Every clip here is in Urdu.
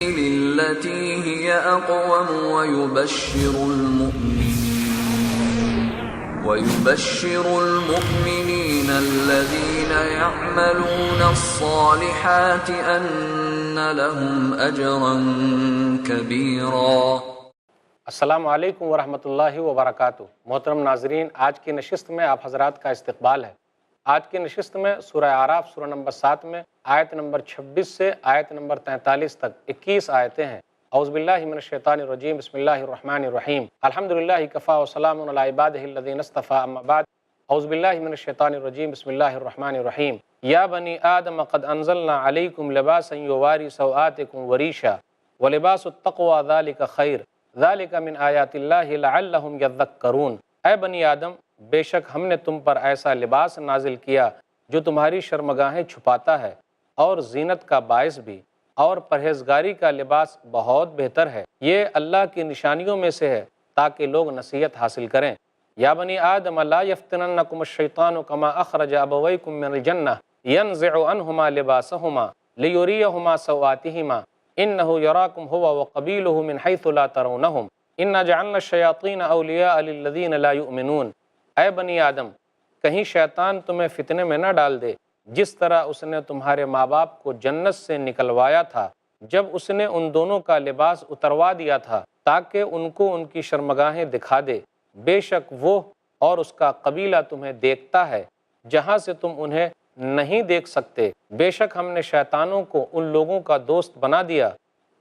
التي هي أقوم ويبشر المؤمنين الذين يعملون الصالحات أن لهم أجرا كبيرا۔ السلام علیکم ورحمۃ اللہ وبرکاتہ۔ محترم ناظرین، آج کی نشست میں آپ حضرات کا استقبال ہے۔ آج کی نشست میں سورہ اعراف سورہ نمبر 7 میں آیت نمبر 26 سے آیت نمبر 43 تک 21 آیتیں ہیں۔ اعوذ باللہ من الشیطان الرجیم، بسم اللہ الرحمن الرحیم، الحمدللہ کفا وسلام علی عبادہ الذین اصطفیٰ، اما بعد، اعوذ باللہ من الشیطان الرجیم، بسم اللہ الرحمن الرحیم، یا بنی آدم قد انزلنا علیکم لباسا یواری سوآتکم وریشا ولباس التقوی ذالک خیر ذالک من آیات اللہ لعلہم یذکرون۔ اے بنی آدم، بے شک ہم نے تم پر ایسا لباس نازل کیا جو تمہاری شرمگاہیں چھپاتا ہے اور زینت کا باعث بھی، اور پرہیزگاری کا لباس بہت بہتر ہے۔ یہ اللہ کی نشانیوں میں سے ہے تاکہ لوگ نصیحت حاصل کریں۔ یا بنی آدم لا یفتننکم الشیطان کما اخرج ابویکم من الجنہ ینزع عنہما لباسہما لیریہما سوآتہما انہ یراکم ہوا وقبیلہ من حیث لا ترونہم انا جعلنا الشیاطین اولیاء للذین لا یؤمنون۔ اے بنی آدم، کہیں شیطان تمہیں فتنے میں نہ ڈال دے، جس طرح اس نے تمہارے ماں باپ کو جنت سے نکلوایا تھا جب اس نے ان دونوں کا لباس اتروا دیا تھا تاکہ ان کو ان کی شرمگاہیں دکھا دے۔ بے شک وہ اور اس کا قبیلہ تمہیں دیکھتا ہے جہاں سے تم انہیں نہیں دیکھ سکتے۔ بے شک ہم نے شیطانوں کو ان لوگوں کا دوست بنا دیا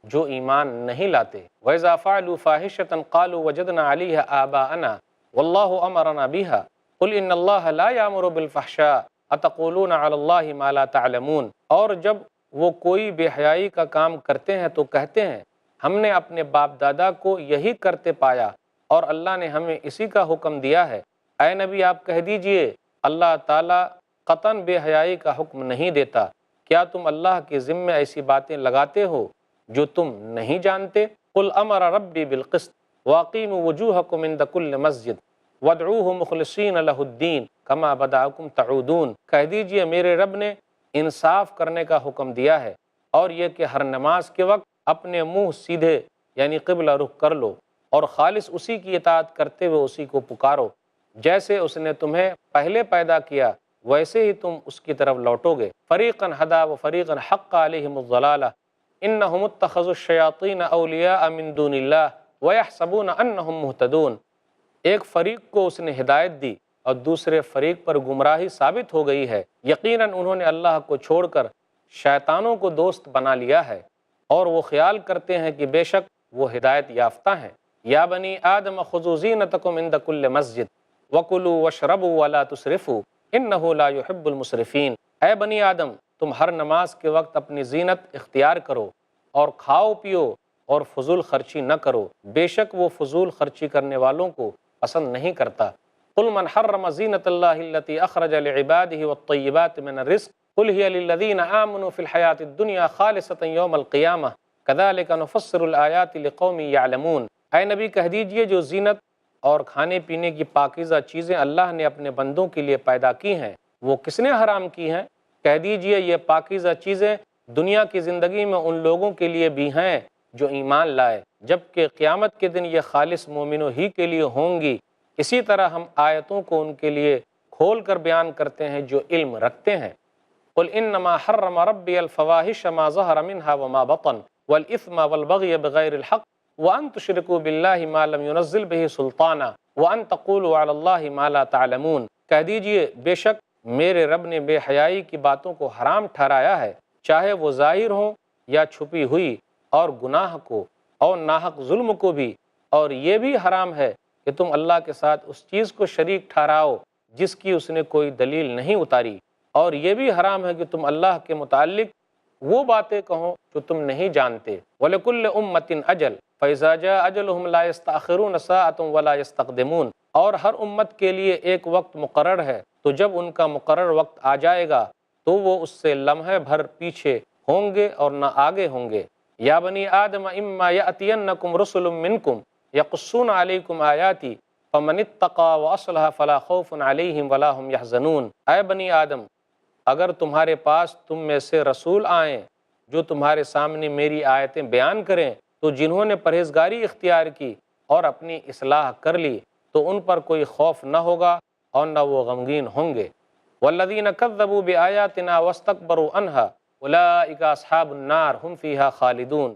جو ایمان نہیں لاتے۔ وَإِذَا فَعَلُوا فَاحِشَةً قَالُوا وَجَدْنَا عَلَيْهَا آبَاءَنَا وَاللَّهُ أَمَرَنَا بِهَا قُلْ إِنَّ اللَّهَ لَا يَأْمُرُ بِالْفَحْشَاءِ أَتَقُولُونَ عَلَى اللَّهِ مَا لَا تَعْلَمُونَ۔ اور جب وہ کوئی بے حیائی کا کام کرتے ہیں تو کہتے ہیں ہم نے اپنے باپ دادا کو یہی کرتے پایا اور اللہ نے ہمیں اسی کا حکم دیا ہے۔ اے نبی، آپ کہہ دیجئے اللہ تعالیٰ قطعاً بے حیائی کا حکم نہیں دیتا۔ کیا تم اللہ کے ذمے ایسی باتیں لگاتے ہو جو تم نہیں جانتے؟ قل امر ربی بالقسط واقیموا وجوہکم عند کل مسجد وادعوہ مخلصین لہ الدین کما بدأکم تعودون۔ کہہ دیجئے میرے رب نے انصاف کرنے کا حکم دیا ہے، اور یہ کہ ہر نماز کے وقت اپنے منہ سیدھے یعنی قبلہ رخ کر لو اور خالص اسی کی اطاعت کرتے ہوئے اسی کو پکارو، جیسے اس نے تمہیں پہلے پیدا کیا ویسے ہی تم اس کی طرف لوٹو گے۔ فریقا ہدا و فریقا حق علیہم الضلالہ انہم اتخذوا الشیاطین اولیاء من دون اللہ ویحسبون انہم مہتدون۔ ایک فریق کو اس نے ہدایت دی اور دوسرے فریق پر گمراہی ثابت ہو گئی ہے۔ یقیناً انہوں نے اللہ کو چھوڑ کر شیطانوں کو دوست بنا لیا ہے اور وہ خیال کرتے ہیں کہ بے شک وہ ہدایت یافتہ ہیں۔ یا بنی آدم خذوا زینتکم عند کل مسجد وکلوا واشربوا ولا تسرفوا انہ لا یحب المسرفین۔ اے بنی آدم، تم ہر نماز کے وقت اپنی زینت اختیار کرو اور کھاؤ پیو اور فضول خرچی نہ کرو، بے شک وہ فضول خرچی کرنے والوں کو پسند نہیں کرتا۔ قل من حرم زینت اللہ التی اخرج لعبادہ والطیبات من الرزق قل ہی للذین آمنوا فی الحیاۃ الدنیا خالصۃ یوم القیامہ کذالک نفصل الآیات لقوم یعلمون۔ اے نبی، کہہ دیجئے جو زینت اور کھانے پینے کی پاکیزہ چیزیں اللہ نے اپنے بندوں کے لیے پیدا کی ہیں وہ کس نے حرام کی ہیں؟ کہہ دیجئے یہ پاکیزہ چیزیں دنیا کی زندگی میں ان لوگوں کے لیے بھی ہیں جو ایمان لائے، جبکہ قیامت کے دن یہ خالص مومنوں ہی کے لیے ہوں گی۔ اسی طرح ہم آیتوں کو ان کے لیے کھول کر بیان کرتے ہیں جو علم رکھتے ہیں۔ قل انما حرم ربی الفواحش ما ظہر منها وما بطن والاثم والبغی بغیر الحق وان تشرکوا باللہ ما لم ينزل به سلطانا وان تقولوا علی اللہ ما لا تعلمون۔ کہہ دیجئے بے شک میرے رب نے بے حیائی کی باتوں کو حرام ٹھہرایا ہے، چاہے وہ ظاہر ہوں یا چھپی ہوئی، اور گناہ کو اور ناحق ظلم کو بھی، اور یہ بھی حرام ہے کہ تم اللہ کے ساتھ اس چیز کو شریک ٹھہراؤ جس کی اس نے کوئی دلیل نہیں اتاری، اور یہ بھی حرام ہے کہ تم اللہ کے متعلق وہ باتیں کہو جو تم نہیں جانتے۔ وَلِكُلِّ أُمَّةٍ أَجَلٌ فَإِذَا جَاءَ أَجَلُهُمْ لَا يَسْتَأْخِرُونَ سَاعَةً وَلَا يَسْتَقْدِمُونَ۔ اور ہر امت کے لیے ایک وقت مقرر ہے، تو جب ان کا مقرر وقت آ جائے گا تو وہ اس سے لمحے بھر پیچھے ہوں گے اور نہ آگے ہوں گے۔ یا بنی آدم اما یأتینکم رسل منکم یقصون علیکم آیاتی فمن اتقى واصلح فلا خوف علیہم ولا هم يحزنون۔ اے بنی آدم، اگر تمہارے پاس تم میں سے رسول آئیں جو تمہارے سامنے میری آیتیں بیان کریں، تو جنہوں نے پرہیزگاری اختیار کی اور اپنی اصلاح کر لی تو ان پر کوئی خوف نہ ہوگا اور نہ وہ غمگین ہوں گے۔ والذین کذبوا بآیاتنا واستکبروا عنہا اولئک اصحاب النار ہم فیہا خالدون،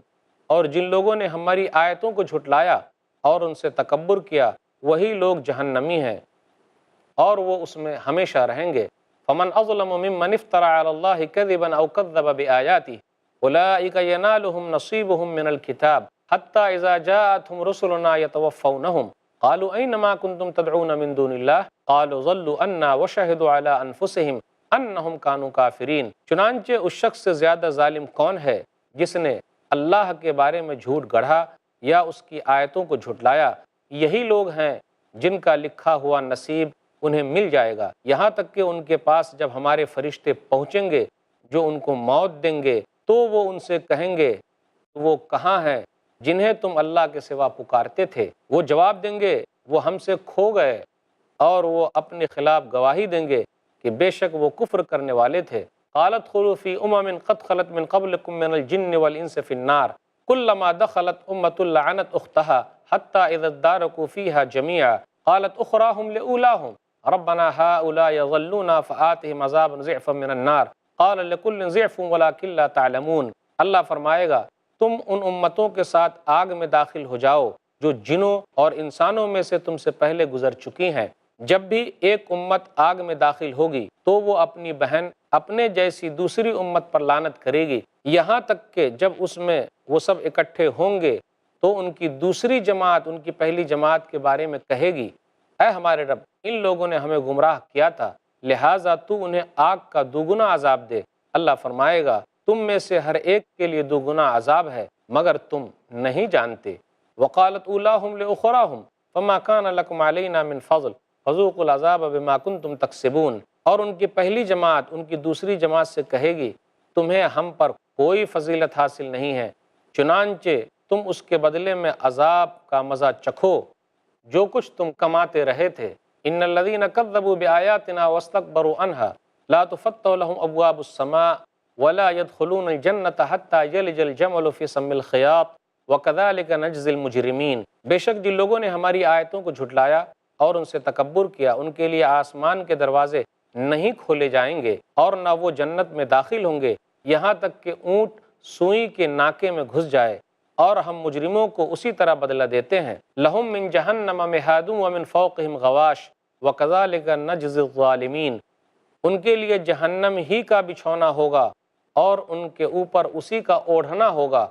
اور جن لوگوں نے ہماری آیتوں کو جھٹلایا اور ان سے تکبر کیا وہی لوگ جہنمی ہیں اور وہ اس میں ہمیشہ رہیں گے۔ فمن اظلم ممن افترى علی اللہ کذبا او کذب بآیاتہ اولئک ینالهم نصیبهم من الکتاب حتی اذا جاءتهم رسلنا یتوفونہم قالوا این ما کنتم تدعون من دون اللہ قالوا ضلوا عنا وشہدوا علی انفسہم انہم کانوا کافرین۔ چنانچہ اس شخص سے زیادہ ظالم کون ہے جس نے اللہ کے بارے میں جھوٹ گڑھا یا اس کی آیتوں کو جھٹلایا؟ یہی لوگ ہیں جن کا لکھا ہوا نصیب انہیں مل جائے گا، یہاں تک کہ ان کے پاس جب ہمارے فرشتے پہنچیں گے جو ان کو موت دیں گے تو وہ ان سے کہیں گے وہ کہاں ہیں جنہیں تم اللہ کے سوا پکارتے تھے؟ وہ جواب دیں گے وہ ہم سے کھو گئے، اور وہ اپنے خلاف گواہی دیں گے کہ بے شک وہ کفر کرنے والے تھے۔ قالت خلوا فی امم قد خلت من قبلکم من الجن والانس فی النار کلما دخلت امۃ لعنت اختها حتی اذا ادارکوا فیہا جمیعا قالت اخراہم لأولاہم ربنا هؤلاء يضلونا فآتهم عذابا ضعفا من النار قال لكل ضعف ولكن لا تعلمون۔ اللہ فرمائے گا تم ان امتوں کے ساتھ آگ میں داخل ہو جاؤ جو جنوں اور انسانوں میں سے تم سے پہلے گزر چکی ہیں۔ جب بھی ایک امت آگ میں داخل ہوگی تو وہ اپنی بہن اپنے جیسی دوسری امت پر لعنت کرے گی، یہاں تک کہ جب اس میں وہ سب اکٹھے ہوں گے تو ان کی دوسری جماعت ان کی پہلی جماعت کے بارے میں کہے گی اے ہمارے رب، ان لوگوں نے ہمیں گمراہ کیا تھا، لہٰذا تو انہیں آگ کا دوگنا عذاب دے۔ اللہ فرمائے گا تم میں سے ہر ایک کے لیے دوگنا عذاب ہے مگر تم نہیں جانتے۔ وقالت اولاہم لاخراہم فما کان لکم علینا من فضل فذوقوا العذاب بما کنتم تکسبون، اور ان کی پہلی جماعت ان کی دوسری جماعت سے کہے گی تمہیں ہم پر کوئی فضیلت حاصل نہیں ہے، چنانچہ تم اس کے بدلے میں عذاب کا مزہ چکھو جو کچھ تم کماتے رہے تھے۔ ان الذین کذبوا بآیاتنا واستکبروا عنہا لا تفتح لهم ابواب السماء ولا يدخلون الجنة حتى يلج الجمل في سم الخياط وكذلك نجزي المجرمین۔ بے شک جن لوگوں نے ہماری آیتوں کو جھٹلایا اور ان سے تکبر کیا ان کے لیے آسمان کے دروازے نہیں کھولے جائیں گے اور نہ وہ جنت میں داخل ہوں گے یہاں تک کہ اونٹ سوئی کے ناکے میں گھس جائے، اور ہم مجرموں کو اسی طرح بدلہ دیتے ہیں۔ لہم من جہنم مہاد ومن فوقہم غواش وکذالک نجزی الظالمین، ان کے لیے جہنم ہی کا بچھونا ہوگا اور ان کے اوپر اسی کا اوڑھنا ہوگا،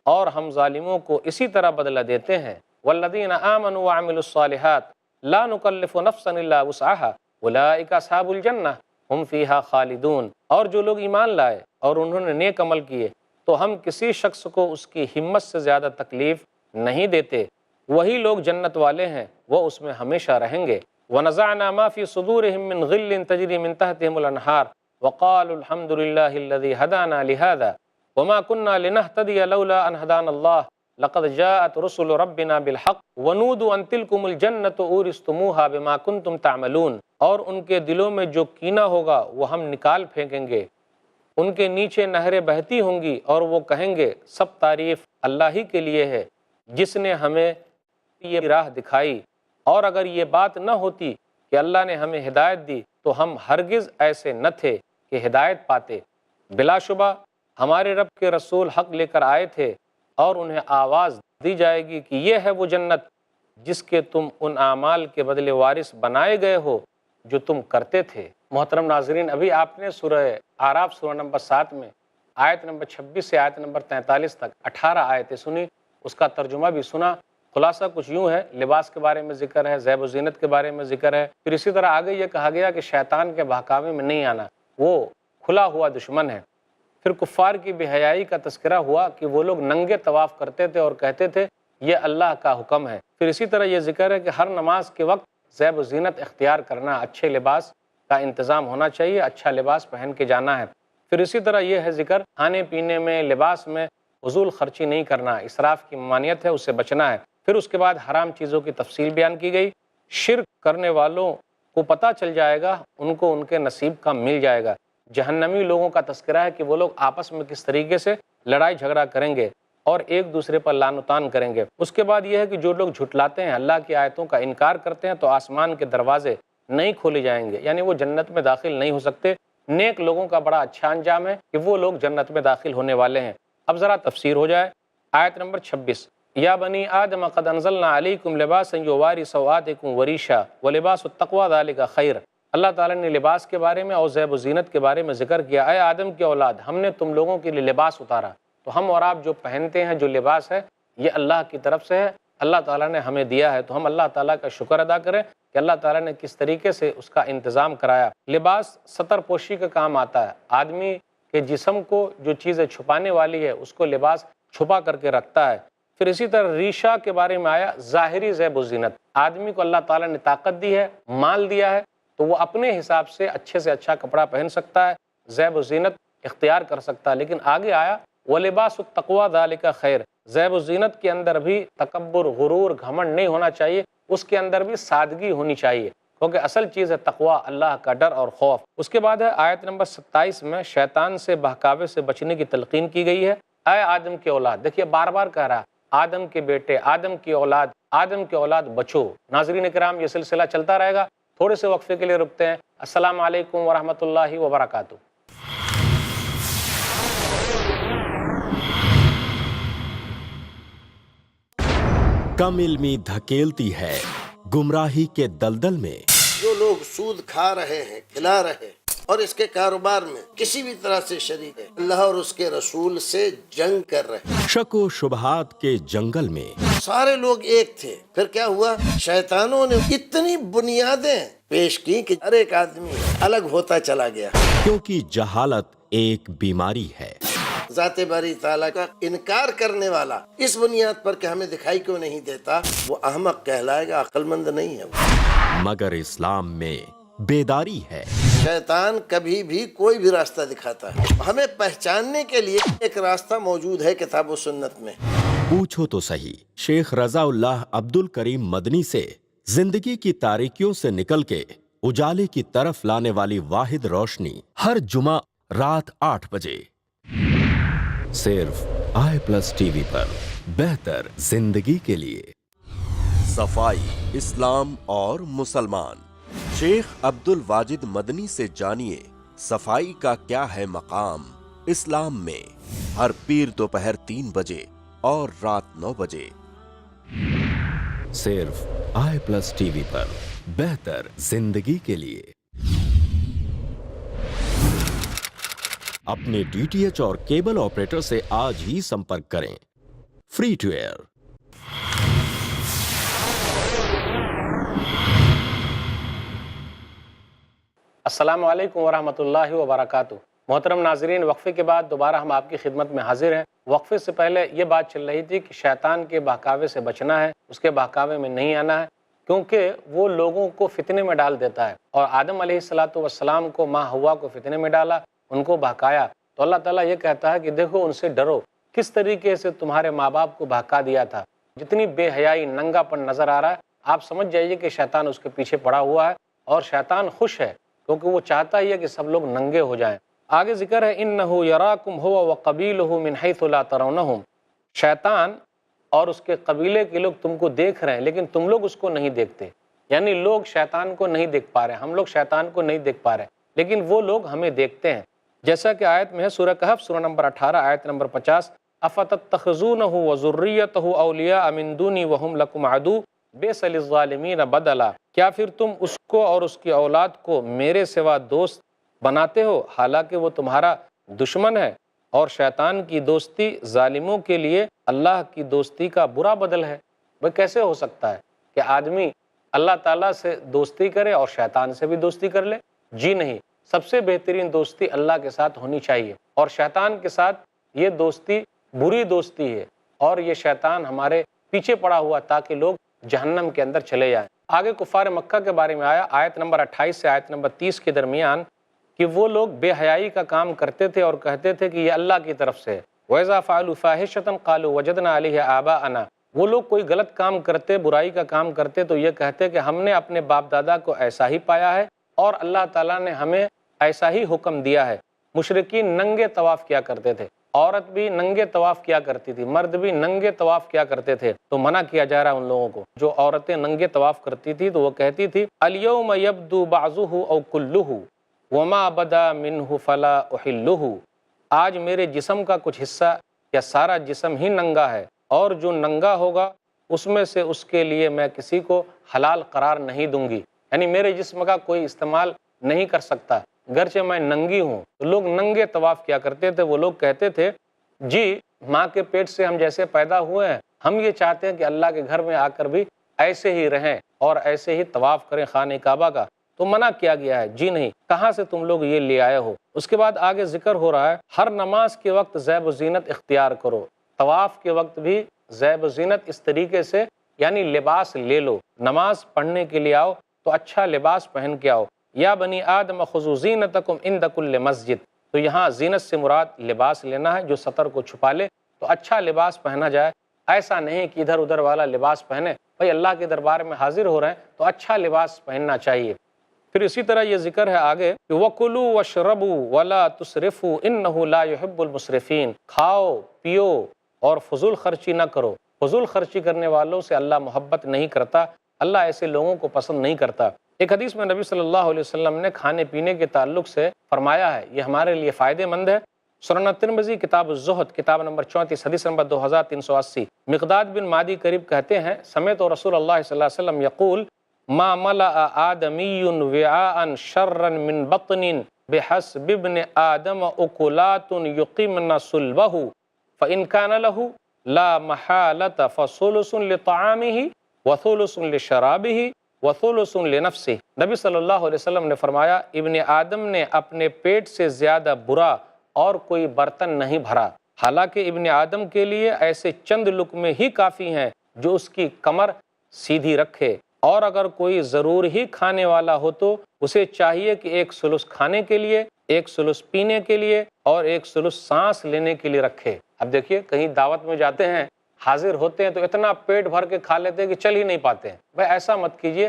اور ہم ظالموں کو اسی طرح بدلہ دیتے ہیں۔ والذین آمنوا وعملوا الصالحات لا نکلف نفسا الا وسعها اولئک اصحاب الجنہ ہم فیہا خالدون، اور جو لوگ ایمان لائے اور انہوں نے نیک عمل کیے تو ہم کسی شخص کو اس کی ہمت سے زیادہ تکلیف نہیں دیتے، وہی لوگ جنت والے ہیں، وہ اس میں ہمیشہ رہیں گے۔ وَنَزَعْنَا مَا فِي صُدُورِهِم مِّن غِلٍّ تَجْرِي مِن تَحْتِهِمُ الْأَنْهَارُ وَقَالُوا الْحَمْدُ لِلَّهِ الَّذِي هَدَانَا لِهَذَا وَمَا كُنَّا لِنَهْتَدِيَ لَوْلَا أَنْ هَدَانَا اللَّهُ لَقَدْ جَاءَتْ رُسُلُ رَبِّنَا بِالْحَقِّ وَنُودُوا أَن تِلْكُمُ الْجَنَّةُ أُورِثْتُمُوهَا بِمَا كُنتُمْ تَعْمَلُونَ، اور ان کے دلوں میں جو کینہ ہوگا وہ ہم نکال پھینکیں گے، ان کے نیچے نہریں بہتی ہوں گی اور وہ کہیں گے سب تعریف اللہ ہی کے لیے ہے جس نے ہمیں یہ راہ دکھائی، اور اگر یہ بات نہ ہوتی کہ اللہ نے ہمیں ہدایت دی تو ہم ہرگز ایسے نہ تھے کہ ہدایت پاتے۔ بلا شبہ ہمارے رب کے رسول حق لے کر آئے تھے اور انہیں آواز دی جائے گی کہ یہ ہے وہ جنت جس کے تم ان اعمال کے بدلے وارث بنائے گئے ہو جو تم کرتے تھے۔ محترم ناظرین، ابھی آپ نے سورہ اعراف سورہ نمبر 7 میں آیت نمبر 26 سے آیت نمبر 43 تک 18 آیتیں سنی، اس کا ترجمہ بھی سنا۔ خلاصہ کچھ یوں ہے، لباس کے بارے میں ذکر ہے، زیب و زینت کے بارے میں ذکر ہے، پھر اسی طرح آگے یہ کہا گیا کہ شیطان کے بہکاوے میں نہیں آنا، وہ کھلا ہوا دشمن ہے۔ پھر کفار کی بے حیائی کا تذکرہ ہوا کہ وہ لوگ ننگے طواف کرتے تھے اور کہتے تھے یہ اللہ کا حکم ہے۔ پھر اسی طرح یہ ذکر ہے کہ ہر نماز کے وقت زیب و زینت اختیار کرنا، اچھے لباس کا انتظام ہونا چاہیے، اچھا لباس پہن کے جانا ہے۔ پھر اسی طرح یہ ہے ذکر کھانے پینے میں، لباس میں فضول خرچی نہیں کرنا، اسراف کی ممانعت ہے، اس سے بچنا ہے۔ پھر اس کے بعد حرام چیزوں کی تفصیل بیان کی گئی، شرک کرنے والوں کو پتہ چل جائے گا، ان کو ان کے نصیب کا مل جائے گا، جہنمی لوگوں کا تذکرہ ہے کہ وہ لوگ آپس میں کس طریقے سے لڑائی جھگڑا کریں گے اور ایک دوسرے پر لعن و طعن کریں گے۔ اس کے بعد یہ ہے کہ جو لوگ جھٹلاتے ہیں، اللہ کی آیتوں کا انکار کرتے ہیں، تو آسمان کے دروازے نہیں کھولے جائیں گے، یعنی وہ جنت میں داخل نہیں ہو سکتے۔ نیک لوگوں کا بڑا اچھا انجام ہے کہ وہ لوگ جنت میں داخل ہونے والے ہیں۔ اب ذرا تفسیر ہو جائے۔ آیت نمبر 26، یا بنی آدم قد انزلنا علیکم لباسا یواری سوآتکم وریشا ولباس التقوی ذالک خیر۔ اللہ تعالیٰ نے لباس کے بارے میں اور زیب و زینت کے بارے میں ذکر کیا۔ اے آدم کی اولاد، ہم نے تم لوگوں کے لیے لباس اتارا۔ تو ہم اور آپ جو پہنتے ہیں، جو لباس ہے، یہ اللہ کی طرف سے ہے، اللہ تعالیٰ نے ہمیں دیا ہے۔ تو ہم اللہ تعالیٰ کا شکر ادا کریں کہ اللہ تعالیٰ نے کس طریقے سے اس کا انتظام کرایا۔ لباس ستر پوشی کا کام آتا ہے۔ آدمی کے جسم کو جو چیزیں چھپانے والی ہے، اس کو لباس چھپا کر کے رکھتا ہے۔ پھر اسی طرح ریشہ کے بارے میں آیا، ظاہری زیب و زینت۔ آدمی کو اللہ تعالیٰ نے طاقت دی ہے، مال دیا ہے، تو وہ اپنے حساب سے اچھا کپڑا پہن سکتا ہے، زیب و زینت اختیار کر سکتا ہے۔ لیکن آگے آیا وَلِبَاسُ التَّقْوَىٰ ذَلِكَ خیر۔ زیب و زینت کے اندر بھی تکبر، غرور، گھمنڈ نہیں ہونا چاہیے، اس کے اندر بھی سادگی ہونی چاہیے، کیونکہ اصل چیز ہے تقویٰ، اللہ کا ڈر اور خوف۔ اس کے بعد ہے آیت نمبر 27 میں شیطان سے، بہکاوے سے بچنے کی تلقین کی گئی ہے۔ اے آدم کی اولاد، دیکھیے بار بار کہہ رہا ہے آدم کے بیٹے، آدم کی اولاد، آدم کی اولاد بچو۔ ناظرین کرام، یہ سلسلہ چلتا رہے گا، تھوڑے سے وقفے کے لیے رکتے ہیں۔ السلام علیکم ورحمۃ اللہ وبرکاتہ۔ کم علمی دھکیلتی ہے گمراہی کے دلدل میں۔ جو لوگ سود کھا رہے ہیں، کھلا رہے ہیں اور اس کے کاروبار میں کسی بھی طرح سے شریک ہے، اللہ اور اس کے رسول سے جنگ کر رہے ہیں۔ شک و شبہات کے جنگل میں سارے لوگ ایک تھے، پھر کیا ہوا؟ شیطانوں نے اتنی بنیادیں پیش کی کہ ہر ایک آدمی الگ ہوتا چلا گیا۔ کیونکہ جہالت ایک بیماری ہے۔ ذات باری تعالیٰ کا انکار کرنے والا اس بنیاد پر کہ ہمیں دکھائی کیوں نہیں دیتا، وہ احمق کہلائے گا، عقل مند نہیں ہے وہ۔ مگر اسلام میں بیداری ہے۔ شیطان کبھی بھی کوئی بھی راستہ دکھاتا ہے، ہمیں پہچاننے کے لیے ایک راستہ موجود ہے کتاب و سنت میں۔ پوچھو تو صحیح شیخ رضا اللہ عبد الکریم مدنی سے، زندگی کی تاریکیوں سے نکل کے اجالے کی طرف لانے والی واحد روشنی، ہر جمعہ رات 8 بجے صرف i+TV پر، بہتر زندگی کے لیے۔ صفائی، اسلام اور مسلمان، شیخ عبد الواجد مدنی سے جانیے صفائی کا کیا ہے مقام اسلام میں، ہر پیر دوپہر 3 بجے اور رات 9 بجے صرف i+TV پر، بہتر زندگی کے لیے۔ اپنے DTH اور کیبل آپریٹر سے آج ہی سمپرک کریں۔ Free to air. السلام علیکم ورحمۃ اللہ وبرکاتہ۔ محترم ناظرین، وقفے کے بعد دوبارہ ہم آپ کی خدمت میں حاضر ہیں۔ وقفے سے پہلے یہ بات چل رہی تھی کہ شیطان کے بہکاوے سے بچنا ہے، اس کے بہکاوے میں نہیں آنا ہے، کیونکہ وہ لوگوں کو فتنے میں ڈال دیتا ہے۔ اور آدم علیہ السلام کو، ماں حوا کو فتنے میں ڈالا، ان کو بہکایا۔ تو اللہ تعالیٰ یہ کہتا ہے کہ دیکھو ان سے ڈرو، کس طریقے سے تمہارے ماں باپ کو بہکا دیا تھا۔ جتنی بے حیائی، ننگا پن نظر آ رہا ہے، آپ سمجھ جائیے کہ شیطان اس کے پیچھے پڑا ہوا ہے، اور شیطان خوش ہے کیونکہ وہ چاہتا ہی ہے کہ سب لوگ ننگے ہو جائیں۔ آگے ذکر ہے اِنَّهُ يَرَاكُمْ هُوَ وَقَبِيلُهُ مِنْ حَيْثُ لَا تَرَوْنَهُمْ۔ شیطان اور اس کے قبیلے کے لوگ تم کو دیکھ رہے ہیں، لیکن تم لوگ اس کو نہیں دیکھتے۔ یعنی لوگ شیطان کو نہیں دیکھ پا رہے، ہم لوگ شیطان کو نہیں دیکھ پا رہے، لیکن وہ لوگ ہمیں دیکھتے ہیں۔ جیسا کہ آیت میں ہے سورہ کہف سورہ نمبر 18 آیت نمبر 50، أَفَتَتَّخِذُونَهُ وَذُرِّيَّتَهُ أَوْلِيَاءَ مِن دُونِي وَهُمْ لَكُمْ عَدُوٌّ بِئْسَ لِلظَّالِمِينَ بَدَلًا۔ کیا پھر تم اس کو اور اس کی اولاد کو میرے سوا دوست بناتے ہو، حالانکہ وہ تمہارا دشمن ہے، اور شیطان کی دوستی ظالموں کے لیے اللہ کی دوستی کا برا بدل ہے۔ وہ کیسے ہو سکتا ہے کہ آدمی اللہ تعالیٰ سے دوستی کرے اور شیطان سے بھی دوستی کر لے؟ جی نہیں، سب سے بہترین دوستی اللہ کے ساتھ ہونی چاہیے، اور شیطان کے ساتھ یہ دوستی بری دوستی ہے، اور یہ شیطان ہمارے پیچھے پڑا ہوا تاکہ لوگ جہنم کے اندر چلے جائیں۔ آگے کفار مکہ کے بارے میں آیا آیت نمبر 28 سے آیت نمبر 30 کے درمیان کہ وہ لوگ بے حیائی کا کام کرتے تھے اور کہتے تھے کہ یہ اللہ کی طرف سے۔ وَإِذَا فَعَلُوا فَاحِشَةً قَالُوا وَجَدْنَا عَلَيْهَا آبَاءَنَا۔ وہ لوگ کوئی غلط کام کرتے، برائی کا کام کرتے، تو یہ کہتے کہ ہم نے اپنے باپ دادا کو ایسا ہی پایا ہے، اور اللہ تعالیٰ نے ہمیں ایسا ہی حکم دیا ہے۔ مشرکین ننگے طواف کیا کرتے تھے، عورت بھی ننگے طواف کیا کرتی تھی، مرد بھی ننگے طواف کیا کرتے تھے، تو منع کیا جا رہا ہے ان لوگوں کو۔ جو عورتیں ننگے طواف کرتی تھی تو وہ کہتی تھی الیوم یبدو بعضہ او کلہ وما بدا منہ فلا احلہ، آج میرے جسم کا کچھ حصہ یا سارا جسم ہی ننگا ہے، اور جو ننگا ہوگا اس میں سے اس کے لیے میں کسی کو حلال قرار نہیں دوں گی، یعنی میرے جسم کا کوئی استعمال نہیں کر سکتا گرچہ میں ننگی ہوں۔ تو لوگ ننگے طواف کیا کرتے تھے۔ وہ لوگ کہتے تھے جی ماں کے پیٹ سے ہم جیسے پیدا ہوئے ہیں، ہم یہ چاہتے ہیں کہ اللہ کے گھر میں آ کر بھی ایسے ہی رہیں اور ایسے ہی طواف کریں خانہ کعبہ کا۔ تو منع کیا گیا ہے، جی نہیں، کہاں سے تم لوگ یہ لے آئے ہو؟ اس کے بعد آگے ذکر ہو رہا ہے ہر نماز کے وقت زیب و زینت اختیار کرو، طواف کے وقت بھی زیب و زینت اس طریقے سے یعنی لباس لے لو، نماز پڑھنے کے لیے آؤ تو اچھا لباس پہن کے آؤ۔ یا بنی آدم خذوا زینتکم عند کل مسجد، تو یہاں زینت سے مراد لباس لینا ہے جو سطر کو چھپا لے، تو اچھا لباس پہنا جائے، ایسا نہیں کہ ادھر ادھر والا لباس پہنے، بھائی اللہ کے دربار میں حاضر ہو رہے ہیں تو اچھا لباس پہننا چاہیے۔ پھر اسی طرح یہ ذکر ہے آگے کہ وَكُلُوا وَاشْرَبُوا وَلَا تُسْرِفُوا إِنَّهُ لَا يُحِبُّ الْمُسْرِفِينَ، کھاؤ پیو اور فضول خرچی نہ کرو، فضول خرچی کرنے والوں سے اللہ محبت نہیں کرتا، اللہ ایسے لوگوں کو پسند نہیں کرتا۔ ایک حدیث میں نبی صلی اللہ علیہ وسلم نے کھانے پینے کے تعلق سے فرمایا ہے، یہ ہمارے لیے فائدہ مند ہے۔ سنن ترمذی کتاب الزہد کتاب نمبر 34 حدیث نمبر 2380، مقداد بن معدی قریب کہتے ہیں سمعت رسول اللہ صلی اللہ علیہ وسلم یقول ما ملأ آدمی وعاء شرا من بطن بحسب ابن آدم اکلات یقمن صلبہ فإن كان له لا محالة فثلث لطعامه وثلث لشرابه وثلث لنفسه۔ نبی صلی اللہ علیہ وسلم نے فرمایا ابن آدم نے اپنے پیٹ سے زیادہ برا اور کوئی برتن نہیں بھرا، حالانکہ ابن آدم کے لیے ایسے چند لقمے ہی کافی ہیں جو اس کی کمر سیدھی رکھے، اور اگر کوئی ضرور ہی کھانے والا ہو تو اسے چاہیے کہ ایک ثلث کھانے کے لیے، ایک ثلث پینے کے لیے اور ایک ثلث سانس لینے کے لیے رکھے۔ اب دیکھیے کہیں دعوت میں جاتے ہیں، حاضر ہوتے ہیں تو اتنا پیٹ بھر کے کھا لیتے ہیں کہ چل ہی نہیں پاتے ہیں۔ بھائی ایسا مت کیجئے،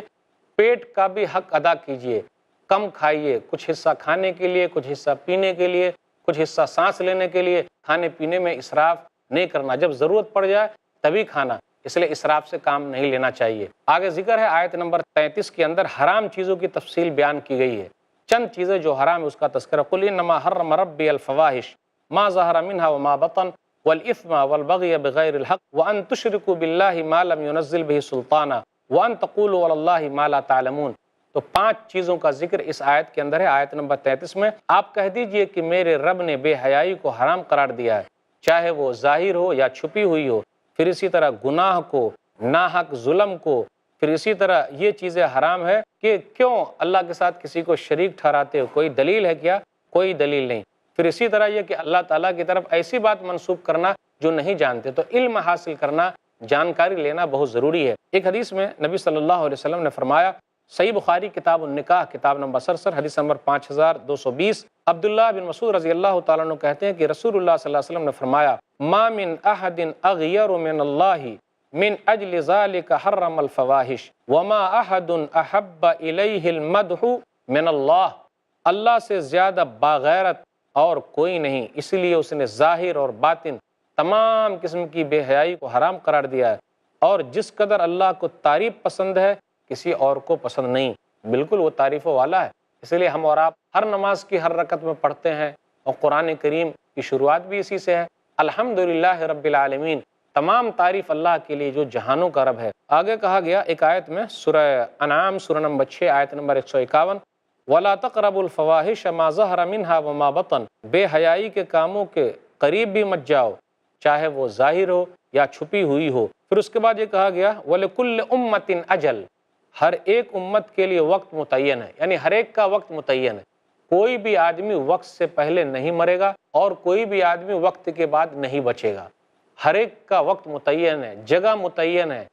پیٹ کا بھی حق ادا کیجئے، کم کھائیے، کچھ حصہ کھانے کے لیے، کچھ حصہ پینے کے لیے، کچھ حصہ سانس لینے کے لیے۔ کھانے پینے میں اسراف نہیں کرنا، جب ضرورت پڑ جائے تبھی کھانا، اس لیے اسراف سے کام نہیں لینا چاہیے۔ آگے ذکر ہے آیت نمبر 33 کے اندر حرام چیزوں کی تفصیل بیان کی گئی ہے، چند چیزیں جو حرام ہے اس کا تذکرہ۔ قل انما حرم ربی الفواحش ما ظہر منها وما بطن والاثم والبغی بغیر الحق وان تشرکوا باللہ ما لم ينزل به سلطانا وان تقولوا علی اللہ ما لا تعلمون۔ تو 5 چیزوں کا ذکر اس آیت کے اندر ہے، آیت نمبر 33 میں۔ آپ کہہ دیجئے کہ میرے رب نے بے حیائی کو حرام قرار دیا ہے، چاہے وہ ظاہر ہو یا چھپی ہوئی ہو۔ پھر اسی طرح گناہ کو، ناحق ظلم کو، پھر اسی طرح یہ چیزیں حرام ہے کہ کیوں اللہ کے ساتھ کسی کو شریک ٹھہراتے ہو، کوئی دلیل ہے کیا؟ کوئی دلیل نہیں۔ پھر اسی طرح یہ کہ اللہ تعالیٰ کی طرف ایسی بات منسوب کرنا جو نہیں جانتے، تو علم حاصل کرنا، جانکاری لینا بہت ضروری ہے۔ ایک حدیث میں نبی صلی اللہ علیہ وسلم نے فرمایا، صحیح بخاری کتاب النکاح کتاب نمبر 67 حدیث نمبر 5220، عبداللہ بن مسعود رضی اللہ تعالیٰ عنہ کہتے ہیں کہ رسول اللہ صلی اللہ علیہ وسلم نے فرمایا ما من احد اغیر من اللہ من اجل ذلك حرم الفواحش وما احد احب الیہ المدح من اللہ، اللہ سے زیادہ باغیرت اور کوئی نہیں، اس لیے اس نے ظاہر اور باطن تمام قسم کی بے حیائی کو حرام قرار دیا ہے، اور جس قدر اللہ کو تعریف پسند ہے کسی اور کو پسند نہیں، بالکل وہ تعریفوں والا ہے۔ اس لیے ہم اور آپ ہر نماز کی ہر رکعت میں پڑھتے ہیں، اور قرآن کریم کی شروعات بھی اسی سے ہے، الحمدللہ رب العالمین، تمام تعریف اللہ کے لیے جو جہانوں کا رب ہے۔ آگے کہا گیا ایک آیت میں سورہ انعام سورہ نمبر 6 آیت نمبر 151، وَلَا تَقْرَبُوا الْفَوَاحِشَ مَا ظَهَرَ مِنْهَا وَمَا بَطَنَ، بے حیائی کے کاموں کے قریب بھی مت جاؤ، چاہے وہ ظاہر ہو یا چھپی ہوئی ہو۔ پھر اس کے بعد یہ کہا گیا وَلِكُلِّ أُمَّةٍ أَجَلٌ، ہر ایک امت کے لیے وقت متعین ہے، یعنی ہر ایک کا وقت متعین ہے، کوئی بھی آدمی وقت سے پہلے نہیں مرے گا اور کوئی بھی آدمی وقت کے بعد نہیں بچے گا۔ ہر ایک کا وقت متعین ہے، جگہ متعین ہے،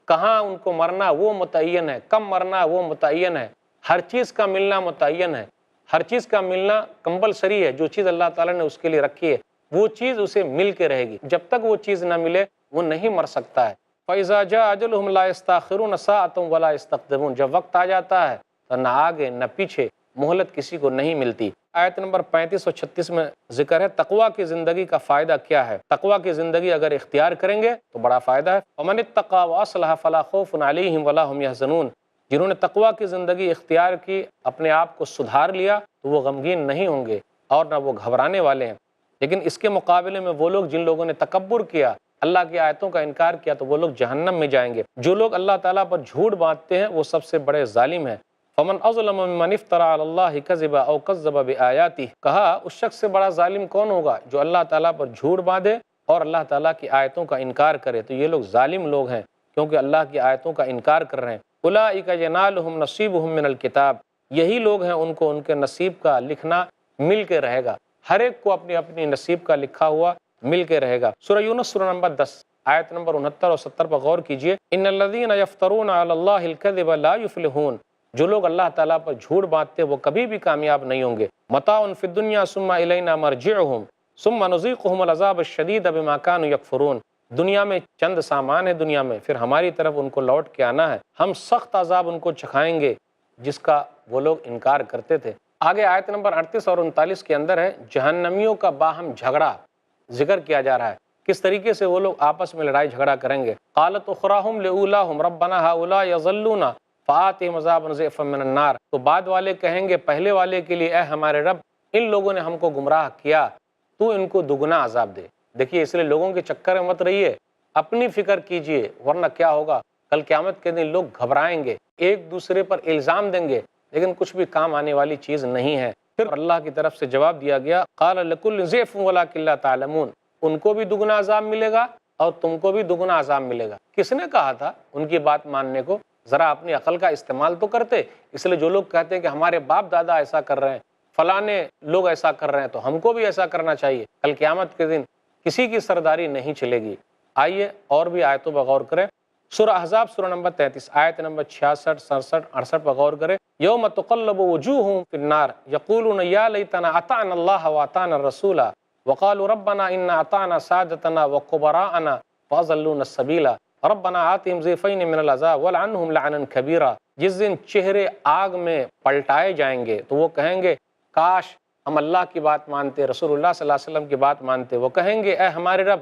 کہاں ان کو مرنا وہ متعین ہے، کم مرنا وہ متعین ہے، ہر چیز کا ملنا متعین ہے، ہر چیز کا ملنا کمپلسری ہے۔ جو چیز اللہ تعالیٰ نے اس کے لیے رکھی ہے وہ چیز اسے مل کے رہے گی، جب تک وہ چیز نہ ملے وہ نہیں مر سکتا ہے۔ فَإِذَا جَاءَ أَجَلُهُمْ لَا يَسْتَأْخِرُونَ سَاعَةً وَلَا يَسْتَقْدِمُونَ، جب وقت آ جاتا ہے تو نہ آگے نہ پیچھے مہلت کسی کو نہیں ملتی۔ آیت نمبر 35 اور 36 میں ذکر ہے تقویٰ کی زندگی کا فائدہ کیا ہے۔ تقویٰ کی زندگی اگر اختیار کریں گے تو بڑا فائدہ ہے۔ وَمَنِ اتَّقَىٰ وَأَصْلَحَ فَلَا خَوْفٌ عَلَيْهِمْ وَلَا هُمْ يَحْزَنُونَ، جنہوں نے تقویٰ کی زندگی اختیار کی، اپنے آپ کو سدھار لیا، تو وہ غمگین نہیں ہوں گے اور نہ وہ گھبرانے والے ہیں۔ لیکن اس کے مقابلے میں وہ لوگ جن لوگوں نے تکبر کیا، اللہ کی آیتوں کا انکار کیا، تو وہ لوگ جہنم میں جائیں گے۔ جو لوگ اللہ تعالیٰ پر جھوٹ باندھتے ہیں وہ سب سے بڑے ظالم ہیں۔ فمن اظلم ممن افترى على الله كذبا او كذب بآياته، کہا اس شخص سے بڑا ظالم کون ہوگا جو اللہ تعالیٰ پر جھوٹ باندھے اور اللہ تعالیٰ کی آیتوں کا انکار کرے۔ تو یہ لوگ ظالم لوگ ہیں کیونکہ اللہ کی آیتوں کا انکار کر رہے ہیں۔ اولئک ینالهم نصیبهم من الکتاب، یہی لوگ ہیں ان کو ان کے نصیب کا لکھنا مل کے رہے گا، ہر ایک کو اپنی اپنی نصیب کا لکھا ہوا مل کے رہے گا۔ سورہ یونس سورہ نمبر 10 آیت نمبر 69 اور 70 پر غور کیجئے۔ ان الذین یفترون علی اللہ الکذب لا یفلحون، جو لوگ اللہ تعالیٰ پر جھوٹ باندھتے وہ کبھی بھی کامیاب نہیں ہوں گے۔ متاع فی الدنیا ثم الینا مرجعہم ثم نذیقہم العذاب الشدید بما کانوا یکفرون، دنیا میں چند سامان ہے، دنیا میں پھر ہماری طرف ان کو لوٹ کے آنا ہے، ہم سخت عذاب ان کو چکھائیں گے جس کا وہ لوگ انکار کرتے تھے۔ آگے آیت نمبر 38 اور 39 کے اندر ہے جہنمیوں کا باہم جھگڑا ذکر کیا جا رہا ہے، کس طریقے سے وہ لوگ آپس میں لڑائی جھگڑا کریں گے۔ قالت اخراہم لاولاہم ربنا ہؤلاء یضلون فآتہم عذابا ضعفا من النار، تو بعد والے کہیں گے پہلے والے کے لیے اے ہمارے رب، ان لوگوں نے ہم کو گمراہ کیا، تو ان کو دگنا عذاب دے۔ دیکھیے اس لیے لوگوں کے چکر میں مت رہیے، اپنی فکر کیجئے، ورنہ کیا ہوگا، کل قیامت کے دن لوگ گھبرائیں گے، ایک دوسرے پر الزام دیں گے، لیکن کچھ بھی کام آنے والی چیز نہیں ہے۔ پھر اللہ کی طرف سے جواب دیا گیا قال لکل ضعف ولکن لا تعلمون، ان کو بھی دگنا عذاب ملے گا اور تم کو بھی دگنا عذاب ملے گا۔ کس نے کہا تھا ان کی بات ماننے کو؟ ذرا اپنی عقل کا استعمال تو کرتے۔ اس لیے جو لوگ کہتے ہیں کہ ہمارے باپ دادا ایسا کر رہے ہیں، فلانے لوگ ایسا کر رہے ہیں، تو ہم کو بھی ایسا کرنا چاہیے، کل قیامت کے دن کسی کی سرداری نہیں چلے گی۔ آئیے اور بھی آیتوں پر غور کریں۔ سورہ احزاب سورہ نمبر 33 آیت نمبر 66 67 68 پر غور کریں۔ یوم تقلب وجوہہم فی النار یقولون یا لیتنا اطعنا اللہ واطعنا الرسول وقالوا ربنا انا اطعنا سادتنا وکبراءنا فاضلونا السبیل ربنا آتہم ضعفین من العذاب ولعنہم لعنا کبیرا، جس دن چہرے آگ میں پلٹائے جائیں گے تو وہ کہیں گے کاش ہم اللہ کی بات مانتے، رسول اللہ صلی اللہ علیہ وسلم کی بات مانتے۔ وہ کہیں گے اے ہمارے رب،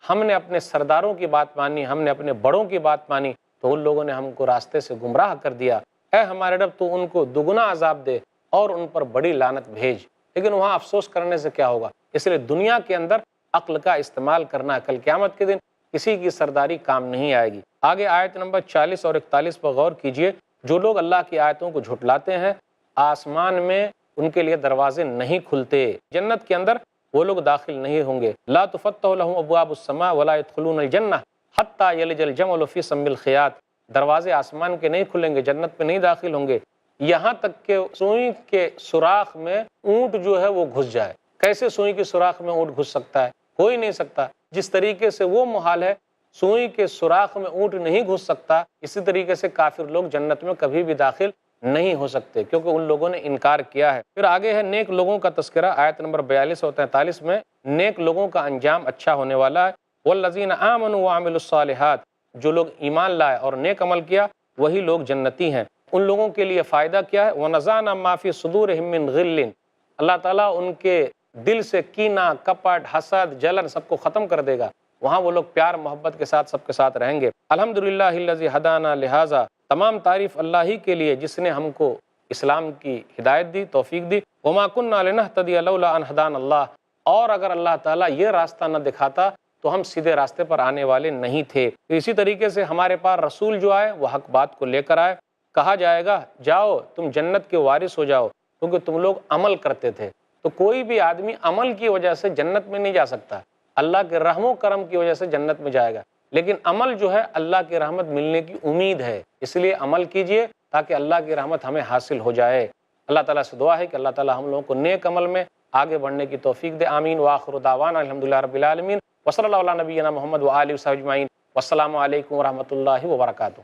ہم نے اپنے سرداروں کی بات مانی، ہم نے اپنے بڑوں کی بات مانی، تو ان لوگوں نے ہم کو راستے سے گمراہ کر دیا۔ اے ہمارے رب تو ان کو دگنا عذاب دے اور ان پر بڑی لعنت بھیج۔ لیکن وہاں افسوس کرنے سے کیا ہوگا؟ اس لیے دنیا کے اندر عقل کا استعمال کرنا، کل قیامت کے دن کسی کی سرداری کام نہیں آئے گی۔ آگے آیت نمبر 40 اور 41 پر غور کیجئے۔ جو لوگ اللہ کی آیتوں کو جھٹلاتے ہیں، آسمان میں ان کے لیے دروازے نہیں کھلتے، جنت کے اندر وہ لوگ داخل نہیں ہوں گے۔ لا تفتح لهم ابواب السماء ولا يدخلون الجنہ حتی یلج الجمل فی سم الخیاط، دروازے آسمان کے نہیں کھلیں گے، جنت میں نہیں داخل ہوں گے یہاں تک کہ سوئی کے سوراخ میں اونٹ جو ہے وہ گھس جائے۔ کیسے سوئی کے سوراخ میں اونٹ گھس سکتا ہے؟ ہو ہی نہیں سکتا۔ جس طریقے سے وہ محال ہے سوئی کے سوراخ میں اونٹ نہیں گھس سکتا، اسی طریقے سے کافر لوگ جنت میں کبھی بھی داخل نہیں ہو سکتے، کیونکہ ان لوگوں نے انکار کیا ہے۔ پھر آگے ہے نیک لوگوں کا تذکرہ، آیت نمبر 42 اور 43 میں نیک لوگوں کا انجام اچھا ہونے والا ہے۔ والذین آمنوا وعملوا الصالحات، جو لوگ ایمان لائے اور نیک عمل کیا وہی لوگ جنتی ہیں۔ ان لوگوں کے لیے فائدہ کیا ہے؟ وَنَزَعْنَا مَا فِي صُدُورِهِم مِّن غِلٍّ، اللہ تعالیٰ ان کے دل سے کینہ، کپٹ، حسد، جلن سب کو ختم کر دے گا، وہاں وہ لوگ پیار محبت کے ساتھ سب کے ساتھ رہیں گے۔ الحمدللہ الذی ہدانا لہذا، تمام تعریف اللہ ہی کے لیے جس نے ہم کو اسلام کی ہدایت دی، توفیق دی۔ وما كنا لنهتدی لولا ان هدانا اللہ، اور اگر اللہ تعالیٰ یہ راستہ نہ دکھاتا تو ہم سیدھے راستے پر آنے والے نہیں تھے۔ اسی طریقے سے ہمارے پاس رسول جو آئے وہ حق بات کو لے کر آئے، کہا جائے گا جاؤ تم جنت کے وارث ہو جاؤ کیونکہ تم لوگ عمل کرتے تھے۔ تو کوئی بھی آدمی عمل کی وجہ سے جنت میں نہیں جا سکتا، اللہ کے رحم و کرم کی وجہ سے جنت میں جائے گا، لیکن عمل جو ہے اللہ کی رحمت ملنے کی امید ہے، اس لیے عمل کیجئے تاکہ اللہ کی رحمت ہمیں حاصل ہو جائے۔ اللہ تعالیٰ سے دعا ہے کہ اللہ تعالیٰ ہم لوگوں کو نیک عمل میں آگے بڑھنے کی توفیق دے۔ آمین وآخر دعوانا الحمدللہ رب العالمین وصلی اللہ علی نبینا محمد وآلہ وصحبہ اجمعین۔ والسلام علیکم ورحمۃ اللہ وبرکاتہ۔